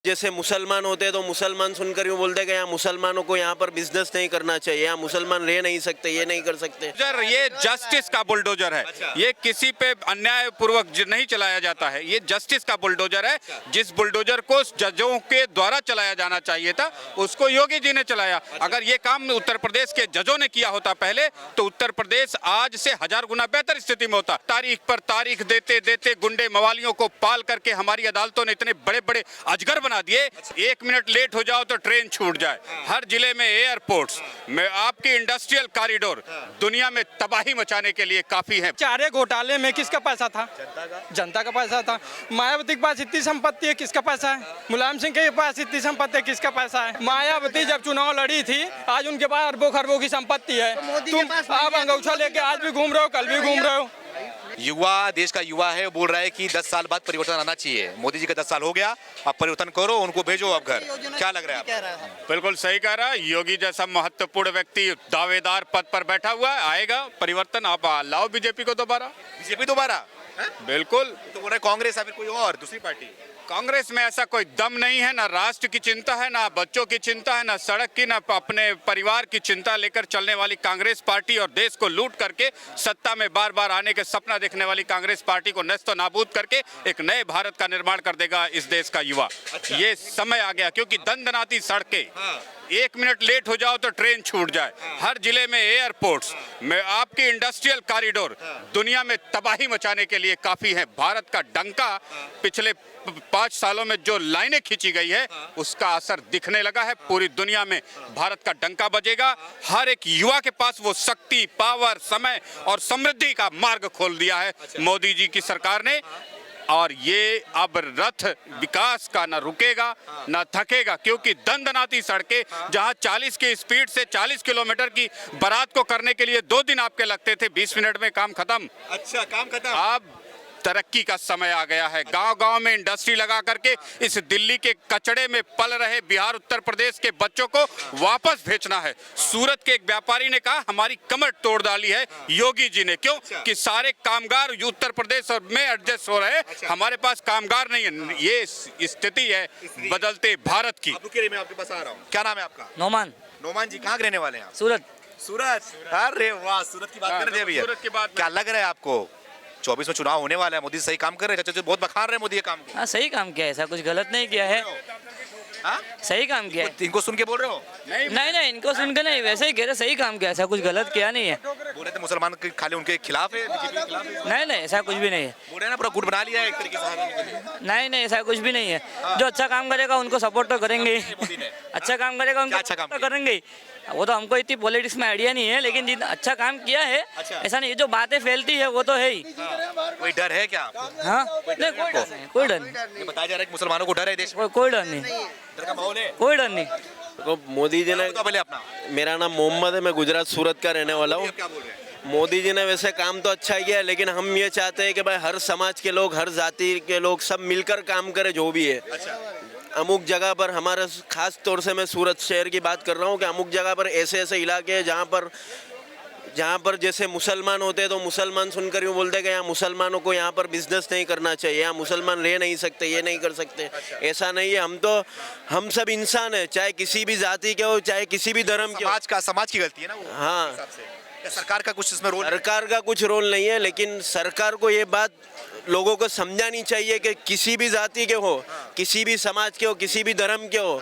जैसे मुसलमान होते हैं तो मुसलमान सुनकर यूँ बोलते हैं कि यहाँ मुसलमानों को यहाँ पर बिजनेस नहीं करना चाहिए, यहाँ मुसलमान रह नहीं सकते, ये नहीं कर सकते। सर ये जस्टिस का बुलडोजर है। ये किसी पे अन्याय पूर्वक नहीं चलाया जाता है, ये जस्टिस का बुलडोजर है। जिस बुलडोजर को जजों के द्वारा चलाया जाना चाहिए था उसको योगी जी ने चलाया। अगर ये काम उत्तर प्रदेश के जजों ने किया होता पहले तो उत्तर प्रदेश आज से 1000 गुना बेहतर स्थिति में होता। तारीख पर तारीख देते देते गुंडे मवालियों को पाल करके हमारी अदालतों ने इतने बड़े बड़े अजगर बना दिए। 1 मिनट लेट हो जाओ तो ट्रेन छूट जाए। हर जिले में एयरपोर्ट्स में आपकी इंडस्ट्रियल कॉरिडोर दुनिया में तबाही मचाने के लिए काफी है। चारे घोटाले में किसका पैसा था? जनता का पैसा था। मायावती के पास इतनी संपत्ति है, किसका पैसा है? मुलायम सिंह के पास इतनी संपत्ति है, किसका पैसा है? मायावती जब चुनाव लड़ी थी आज उनके पास अरबों खरबों की संपत्ति है। तुम आप अंगूठा लेके आज भी घूम रहे हो, कल भी घूम रहे हो। युवा, देश का युवा है, बोल रहा है कि 10 साल बाद परिवर्तन आना चाहिए। मोदी जी का 10 साल हो गया, अब परिवर्तन करो, उनको भेजो अब घर। क्या लग रहा है आपको? बिल्कुल सही कह रहा है। योगी जैसा महत्वपूर्ण व्यक्ति दावेदार पद पर बैठा हुआ है, आएगा परिवर्तन। आप लाओ बीजेपी को दोबारा। बीजेपी दोबारा? बिल्कुल। तो बोल रहे कांग्रेस या फिर कोई और दूसरी पार्टी? कांग्रेस में ऐसा कोई दम नहीं है, ना राष्ट्र की चिंता है, ना बच्चों की चिंता है, ना सड़क की, ना अपने परिवार की चिंता लेकर चलने वाली कांग्रेस पार्टी और देश को लूट करके सत्ता में बार बार आने के सपना देखने वाली कांग्रेस पार्टी को नष्ट नाबूद करके एक नए भारत का निर्माण कर देगा इस देश का युवा। ये समय आ गया, क्योंकि दंदनाती सड़कें, 1 मिनट लेट हो जाओ तो ट्रेन छूट जाए। हर जिले में एयरपोर्ट्स में आपकी इंडस्ट्रियल कॉरिडोर दुनिया में तबाही मचाने के लिए काफी है। भारत का डंका पिछले 5 सालों में जो लाइनें खींची गई है उसका असर दिखने लगा है। पूरी दुनिया में भारत का डंका बजेगा। हर एक युवा के पास वो शक्ति, पावर, समय और समृद्धि का मार्ग खोल दिया है मोदी जी की सरकार ने। और ये अब रथ विकास का न रुकेगा न थकेगा, क्योंकि दंदनाती सड़कें जहां 40 की स्पीड से 40 किलोमीटर की बारात को करने के लिए 2 दिन आपके लगते थे, 20 मिनट में काम खत्म। अच्छा, काम खत्म। अब तरक्की का समय आ गया है। गांव-गांव में इंडस्ट्री लगा करके इस दिल्ली के कचड़े में पल रहे बिहार उत्तर प्रदेश के बच्चों को वापस भेजना है। सूरत के एक व्यापारी ने कहा हमारी कमर तोड़ डाली है योगी जी ने। क्यों? कि सारे कामगार उत्तर प्रदेश और में एडजस्ट हो रहे हैं, हमारे पास कामगार नहीं है। ये स्थिति है बदलते भारत की। मैं आपके पास आ रहा हूँ। क्या नाम है आपका? नोमान। नोमान जी, कहाँ के रहने वाले हैं आप? सूरत। सूरत? अरे वाह, सूरत की बात कर रहे हैं भैया। सूरत की बात क्या लग रहा है आपको? 24 में चुनाव होने वाला है, मोदी सही काम कर रहे हैं? चाचा बहुत बखान रहे हैं मोदी के काम को। हाँ सही काम किया है, ऐसा कुछ गलत नहीं किया है। हाँ? सही काम किया है। इनको सुन के बोल रहे हो? नहीं इनको सुन के नहीं, वैसे ही कह रहे सही काम किया, ऐसा कुछ गलत किया नहीं है। बोल रहे थे मुसलमान खाली उनके खिलाफ है, बीजेपी के खिलाफ है। नहीं ऐसा कुछ भी नहीं है। बोल रहे हैं ना पूरा गुट बना लिया है एक तरीके से। नहीं ऐसा कुछ भी नहीं है। जो अच्छा काम करेगा उनको सपोर्ट तो करेंगे ही। मोदी ने अच्छा काम करेगा उनको अच्छा काम तो करेंगे ही। वो तो हमको इतनी पॉलिटिक्स में आइडिया नहीं है, लेकिन जिन अच्छा काम किया है ऐसा नहीं, जो बातें फैलती है वो तो है ही। कोई डर है क्या? हाँ नहीं कोई डर नहीं। बताया जा रहा है कि मुसलमानों को डर है देश में। कोई डर नहीं, डर का माहौल है? कोई डर नहीं। तो मोदी जी ने, पहले अपना। मेरा नाम मोहम्मद है, मैं गुजरात सूरत का रहने वाला हूँ। क्या बोल रहे हैं? मोदी जी ने वैसे काम तो अच्छा किया है, लेकिन हम ये चाहते हैं कि भाई हर समाज के लोग, हर जाति के लोग सब मिलकर काम करें जो भी है। अमुक जगह पर हमारा, खास तौर से मैं सूरत शहर की बात कर रहा हूँ कि अमुक जगह पर ऐसे ऐसे इलाके हैं जहाँ पर जैसे मुसलमान होते हैं तो मुसलमान सुनकर यूँ बोलते हैं कि यहाँ मुसलमानों को यहाँ पर बिजनेस नहीं करना चाहिए, यहाँ मुसलमान रह नहीं सकते, ये नहीं कर सकते। ऐसा नहीं है। हम सब इंसान है, चाहे किसी भी जाति के हो, चाहे किसी भी धर्म के हो। समाज की गलती है ना वो। हाँ, सरकार का कुछ इसमें रोल? सरकार का कुछ रोल नहीं है, लेकिन सरकार को ये बात लोगों को समझानी चाहिए कि किसी भी जाति के हो, किसी भी समाज के हो, किसी भी धर्म के हो,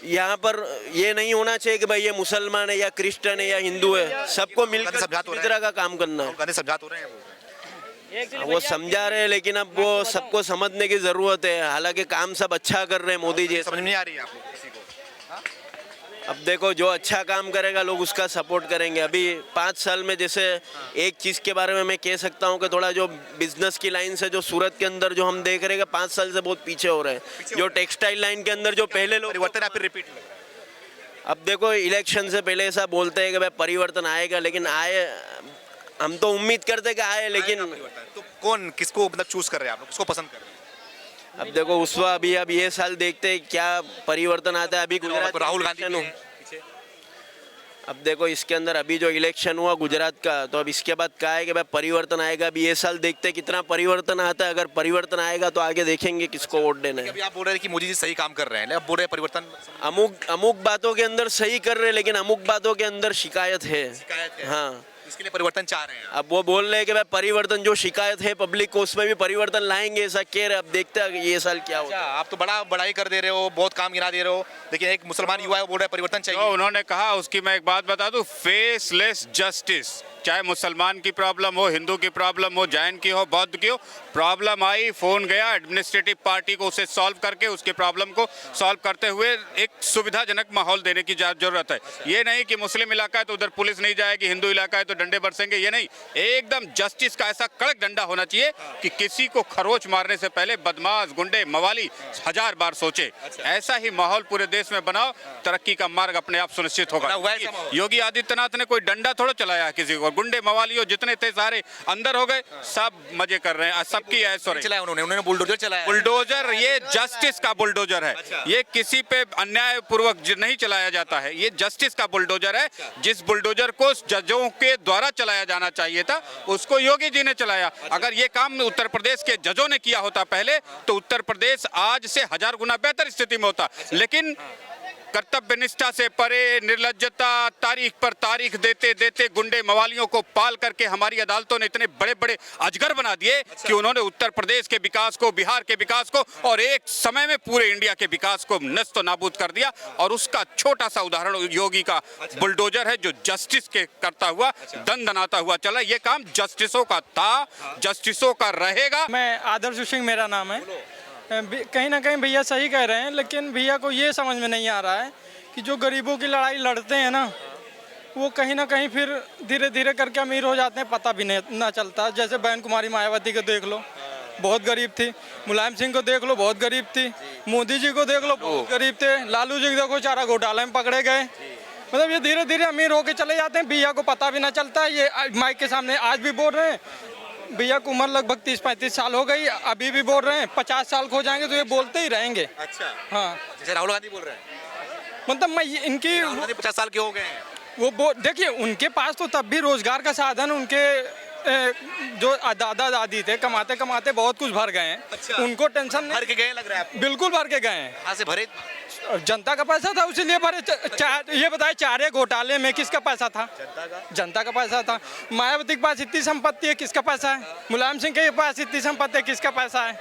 यहाँ पर ये नहीं होना चाहिए कि भाई ये मुसलमान है या क्रिश्चियन है या हिंदू है, सबको मिलकर इस तरह का काम करना है। समझा तो रहे हैं वो समझा रहे हैं, लेकिन अब वो सबको समझने की जरूरत है। हालांकि काम सब अच्छा कर रहे हैं मोदी जी, समझ में नहीं आ रही है आपको किसी को? अब देखो जो अच्छा काम करेगा लोग उसका सपोर्ट करेंगे। अभी 5 साल में जैसे एक चीज़ के बारे में मैं कह सकता हूँ कि थोड़ा जो बिजनेस की लाइन से जो सूरत के अंदर जो हम देख रहे हैं 5 साल से बहुत पीछे हो रहे हैं। जो टेक्सटाइल लाइन के अंदर जो पहले लोग, परिवर्तन या फिर रिपीट? अब देखो इलेक्शन से पहले ऐसा बोलते हैं कि भाई परिवर्तन आएगा, लेकिन आए, हम तो उम्मीद करते कि आए, लेकिन तो कौन किसको मतलब चूज कर रहे हैं आप लोग, किसको पसंद कर रहे हैं? अब देखो उस अब ये साल देखते हैं क्या परिवर्तन आता है। अभी गुजरात राहुल गांधी अब देखो इसके अंदर अभी जो इलेक्शन हुआ गुजरात का, तो अब इसके बाद क्या है कि भाई परिवर्तन आएगा। अभी ये साल देखते हैं कितना परिवर्तन आता है। अगर परिवर्तन आएगा तो आगे देखेंगे किसको वोट देना है। अभी आप बोल रहे हैं कि मोदी जी सही काम कर रहे हैं, अब बोल रहे हैं परिवर्तन अमुक बातों के अंदर सही कर रहे हैं, लेकिन अमुक बातों के अंदर शिकायत है। हाँ, इसके लिए परिवर्तन चाह रहे हैं। अब वो बोल रहे हैं कि भाई परिवर्तन जो शिकायत है पब्लिक को उसमें भी परिवर्तन लाएंगे, ऐसा कह रहे। अब देखते हैं ये साल क्या होता है। आप तो बड़ाई कर दे रहे हो, बहुत काम गिना दे रहे हो, लेकिन एक मुसलमान युवा है वो बोल रहा है परिवर्तन चाहिए। तो उन्होंने कहा, उसकी मैं एक बात बता दूं, फेसलेस जस्टिस। चाहे मुसलमान की प्रॉब्लम हो, हिंदू की प्रॉब्लम हो, जैन की हो, बौद्ध की हो, प्रॉब्लम आई, फोन गया, एडमिनिस्ट्रेटिव पार्टी को उसे सॉल्व करके उसके प्रॉब्लम को सॉल्व करते हुए एक सुविधाजनक माहौल देने की जरूरत है। ये नहीं कि मुस्लिम इलाका है तो उधर पुलिस नहीं जाएगी, हिंदू इलाका है तो डंडे बरसेंगे, ये नहीं। एकदम जस्टिस का ऐसा कड़क डंडा होना चाहिए कि किसी को खरोच मारने से पहले बदमाश, गुंडे, मवाली 1000 बार सोचे। ऐसा ही माहौल पूरे देश में बनाओ, तरक्की का मार्ग अपने आप सुनिश्चित होगा। योगी आदित्यनाथ ने कोई डंडा थोड़ा चलाया किसी को, गुंडे मवालियों जितने थे सारे अंदर हो गए, सब मजे कर रहे हैं, सबकी ऐश हो रही है। उन्होंने बुलडोजर चलाया। बुलडोजर, ये जस्टिस का बुलडोजर है। ये किसी पे अन्याय पूर्वक नहीं चलाया जाता है, ये जस्टिस का बुलडोजर है। जिस बुलडोजर को जजों के द्वारा चलाया जाना चाहिए था उसको योगी जी ने चलाया। अगर ये काम उत्तर प्रदेश के जजों ने किया होता पहले तो उत्तर प्रदेश आज से 1000 गुना बेहतर स्थिति में होता। लेकिन कर्तव्य निष्ठा से परे, निर्लज्जता, तारीख पर तारीख देते देते गुंडे मवालियों को पाल करके हमारी अदालतों ने इतने बड़े बड़े अजगर बना दिए कि उन्होंने उत्तर प्रदेश के विकास को, बिहार के विकास को और एक समय में पूरे इंडिया के विकास को नस्त नाबूद कर दिया। और उसका छोटा सा उदाहरण योगी का बुलडोजर है, जो जस्टिस के करता हुआ दंदनाता हुआ चला। ये काम जस्टिसों का था, जस्टिसों का रहेगा। मैं आदर्श सिंह मेरा नाम है। कहीं ना कहीं भैया सही कह रहे हैं, लेकिन भैया को ये समझ में नहीं आ रहा है कि जो गरीबों की लड़ाई लड़ते हैं ना, वो कहीं ना कहीं फिर धीरे धीरे करके अमीर हो जाते हैं, पता भी नहीं ना चलता। जैसे बहन कुमारी मायावती को देख लो, बहुत गरीब थी। मुलायम सिंह को देख लो, बहुत गरीब थी। मोदी जी को देख लो, बहुत गरीब थे। लालू जी को देखो, चारा घोटाले में पकड़े गए। मतलब ये धीरे धीरे अमीर होके चले जाते हैं, भैया को पता भी ना चलता। ये माइक के सामने आज भी बोल रहे हैं, भैया की उम्र लगभग 30-35 साल हो गई, अभी भी बोल रहे हैं। 50 साल खो जाएंगे तो ये बोलते ही रहेंगे। अच्छा, हाँ, जैसे राहुल गांधी बोल रहे हैं, मतलब मैं इनकी 50 साल के हो गए हैं। वो देखिए, उनके पास तो तब भी रोजगार का साधन, उनके जो दादा दादी थे कमाते कमाते बहुत कुछ भर गए हैं। अच्छा। उनको टेंशन नहीं, भर के गए लग रहा है आपको। बिल्कुल भर के गए हैं। कहाँ से भरे? जनता का पैसा था, उसीलिए भरे। ये बताए, चारे घोटाले में किसका पैसा था? जनता का पैसा था। मायावती के पास इतनी संपत्ति है, किसका पैसा है? मुलायम सिंह के पास इतनी संपत्ति है, किसका पैसा है?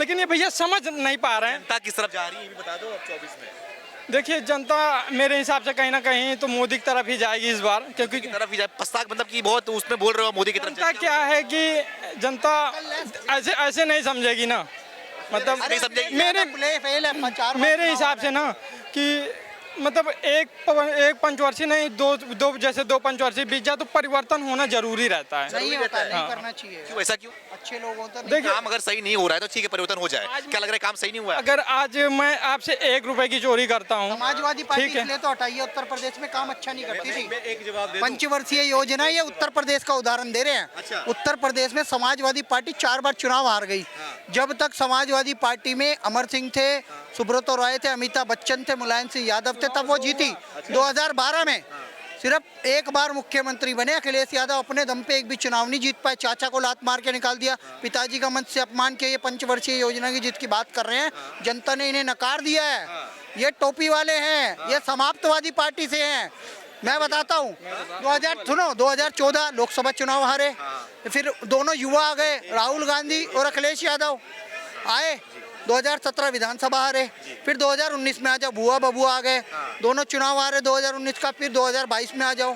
लेकिन ये भैया समझ नहीं पा रहे हैं। जनता किस तरफ जा रही है ये भी बता दो। अब 24 में देखिए, जनता मेरे हिसाब से कहीं ना कहीं तो मोदी की तरफ ही जाएगी इस बार, क्योंकि तरफ ही जाए पश्चात, मतलब कि बहुत उसमें बोल रहे हो मोदी की तरफ। जनता क्या है कि जनता ऐसे नहीं समझेगी ना, मतलब नहीं समझेगी। मेरे हिसाब से ना कि मतलब एक पंचवर्षीय नहीं, दो जैसे 2 पंचवर्षीय बीत जाए तो परिवर्तन होना जरूरी रहता है। नहीं होता, नहीं करना चाहिए। क्यों, ऐसा क्यों? अच्छे लोग होते नहीं। देखिए, काम अगर सही नहीं हो रहा है तो ठीक है, परिवर्तन हो जाए। क्या लग रहा है काम सही नहीं हुआ है? अगर आज मैं आपसे 1 रुपए की चोरी करता हूँ, समाजवादी पार्टी ठीक है, इसलिए तो हटाइए, उत्तर प्रदेश में काम अच्छा नहीं करती थी। पंचवर्षीय योजना, ये उत्तर प्रदेश का उदाहरण दे रहे हैं। उत्तर प्रदेश में समाजवादी पार्टी 4 बार चुनाव हार गई। जब तक समाजवादी पार्टी में अमर सिंह थे, सुब्रतो रॉय थे, अमिताभ बच्चन थे, मुलायम सिंह यादव थे, तब वो जीती। 2012 में सिर्फ 1 बार मुख्यमंत्री बने अखिलेश यादव, अपने दम पे एक भी चुनाव नहीं जीत पाए। चाचा को लात मार के निकाल दिया, पिताजी का मंच से अपमान किया। ये पंचवर्षीय योजना की जिसकी बात कर रहे हैं, जनता ने इन्हें नकार दिया है। ये टोपी वाले हैं, ये समाप्तवादी पार्टी से हैं। मैं बताता हूँ, 2014 लोकसभा चुनाव हारे, फिर दोनों युवा आ गए, राहुल गांधी और अखिलेश यादव आए। 2017 विधानसभा हारे, फिर 2019 में आ जाओ, बुआ बबुआ आ गए, दोनों चुनाव हारे 2019 का। फिर 2022 में आ जाओ,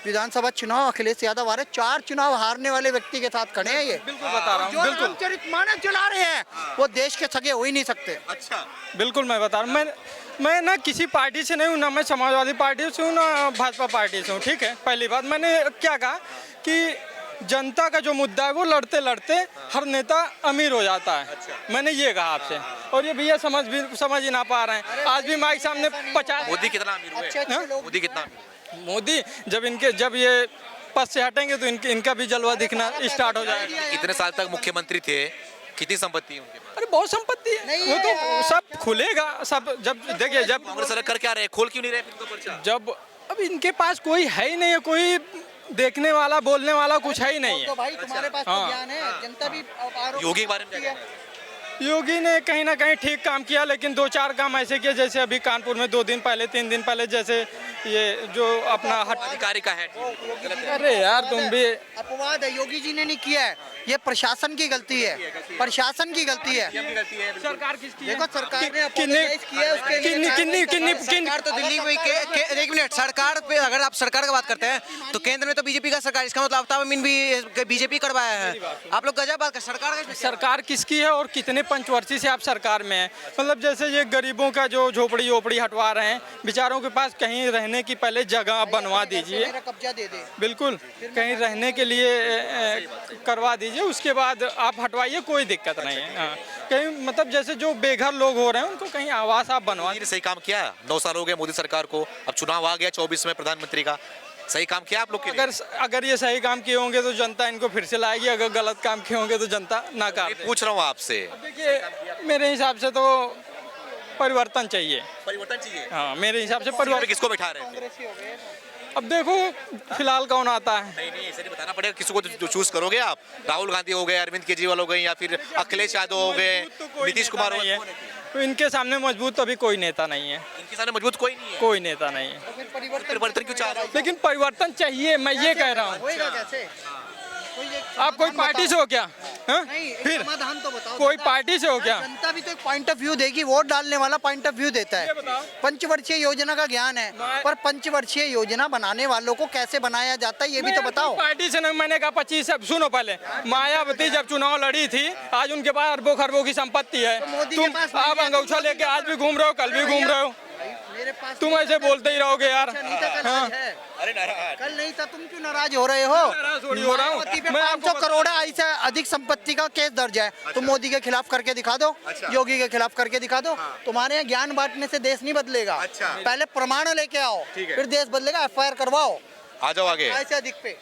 विधानसभा चुनाव अखिलेश यादव हारे। 4 चुनाव हारने वाले व्यक्ति के साथ खड़े हैं ये। बिल्कुल बता रहा हूँ, जो बिल्कुल रामचरितमानस चला रहे हैं वो देश के सगे हो ही नहीं सकते। अच्छा, बिल्कुल मैं बता रहा हूँ। मैं ना किसी पार्टी से नहीं हूँ, ना मैं समाजवादी पार्टी से हूँ, ना भाजपा पार्टी से हूँ, ठीक है। पहली बात मैंने क्या कहा कि जनता का जो मुद्दा है वो लड़ते लड़ते हर नेता अमीर हो जाता है। मैंने ये कहा आपसे, और ये भैया समझ ही ना पा रहे हैं। आज भी माइक सामने 50। मोदी कितना अमीर हुए? अच्छे लोग। मोदी कितना अमीर? मोदी जब ये पद से हटेंगे तो इनका भी जलवा दिखना स्टार्ट हो जाएगा। इतने साल तक मुख्यमंत्री थे, कितनी संपत्ति है उनके पास? अरे बहुत संपत्ति है, वो तो सब खुलेगा। सब जब देखिए, जब कांग्रेस सरकार कर क्या रहे, खोल क्यों नहीं रहे इनका पर्चा? जब अब अब इनके पास कोई है ही नहीं है, कोई देखने वाला बोलने वाला कुछ है ही नहीं तो है। भाई तुम्हारे पास तो हाँ। ज्ञान है, जनता भी आरोप योगी के बारे में क्या करती है। कहना है? योगी ने कहीं ना कहीं ठीक काम किया, लेकिन 2-4 काम ऐसे किए, जैसे अभी कानपुर में 2 दिन पहले 3 दिन पहले, जैसे ये जो अपना अधिकारी का है अरे यार तुम भी अपवाद है, योगी जी ने नहीं किया है, ये प्रशासन की गलती है, प्रशासन की गलती है। सरकार किसकी है? देखो सरकार ने किन्नी apologize किया है, उसके लिए किन्नी किन्नी किन्नी सरकार तो दिल्ली में एक मिनट, सरकार पे अगर आप सरकार की बात करते हैं तो केंद्र में तो बीजेपी का सरकार, इसका मतलब आफ्ताब अमीन भी बीजेपी करवाया है। आप लोग गजब बात कर, सरकार का इसमें क्या? सरकार किसकी है और कितने पंचवर्षीय से आप सरकार में हैं? मतलब जैसे ये गरीबों का जो झोपड़ी ओपड़ी हटवा रहे हैं, बेचारों के पास कहीं रहने की पहले जगह आप बनवा दीजिए, मेरा कब्जा दे दे। बिल्कुल कहीं रहने के लिए करवा दीजिए, उसके बाद आप हटवाइए, कोई दिक्कत नहीं है। हाँ, कहीं मतलब जैसे जो बेघर लोग हो रहे हैं उनको कहीं आवास आप बनवा मोदी ने सही काम किया। 9 साल हो गए मोदी सरकार को, अब चुनाव आ गया 24 में प्रधानमंत्री का, सही काम किया आप लोग के लिए? अगर ये सही काम किए होंगे तो जनता इनको फिर से लाएगी, अगर गलत काम किए होंगे तो जनता नाकार देगी। पूछ रहा हूँ आपसे, देखिए मेरे हिसाब से तो परिवर्तन चाहिए। परिवर्तन चाहिए। हाँ, मेरे हिसाब से परिवार परिवर्तन। किसको बैठा रहे थे? अब देखो फिलहाल कौन आता है। नहीं ऐसे नहीं बताना पड़ेगा, किसी को तो चूज करोगे आप? राहुल गांधी हो गए, अरविंद केजरीवाल हो गए, या फिर अखिलेश यादव हो गए, मजबूत तो कोई नीतीश नेता कुमार हो नहीं है। गए? तो इनके सामने मजबूत तो अभी कोई नेता नहीं है, इनके सामने मजबूत कोई नहीं है। कोई नेता नहीं है। फिर परिवर्तन परिवर्तन क्यों चाह रहे हो? लेकिन परिवर्तन चाहिए, मैं ये कह रहा हूँ। होएगा कैसे? कोई एक आप कोई समाधान पार्टी से बताओ। हो क्या? हाँ? नहीं, एक फिर समाधान तो बताओ। कोई जनता- पार्टी से हो क्या? जनता भी तो एक पॉइंट ऑफ व्यू देगी, वोट डालने वाला पॉइंट ऑफ व्यू देता ये है। बताओ। पंचवर्षीय योजना का ज्ञान है, पर पंचवर्षीय योजना बनाने वालों को कैसे बनाया जाता है ये भी तो मैं बताओ। पार्टी से नहीं, मैंने कहा 25 अब सुनो पहले, मायावती जब चुनाव लड़ी थी, आज उनके पास अरबों खरबों की संपत्ति है। मोदी के तुम पास नहीं आप है, अंगूठा लेके आज भी घूम रहे हो, कल भी घूम रहे हो, मेरे पास तुम ऐसे बोलते ही रहोगे यार। अच्छा, नहीं था, कल हाँ। आज है। अरे नाराज। कल नहीं था, तुम क्यों नाराज हो रहे हो? नाराज थोड़ी हो रहा हूँ। मायावती पे मैं 500 आपको करोड़ ऐसे अधिक संपत्ति का केस दर्ज है, तुम मोदी के खिलाफ करके दिखा दो, योगी के खिलाफ करके दिखा दो। तुम्हारे यहाँ ज्ञान बांटने से देश नहीं बदलेगा, पहले प्रमाण लेके आओ, फिर देश बदलेगा। FIR करवाओ आ जाओ आगे। ऐसे अधिक पे।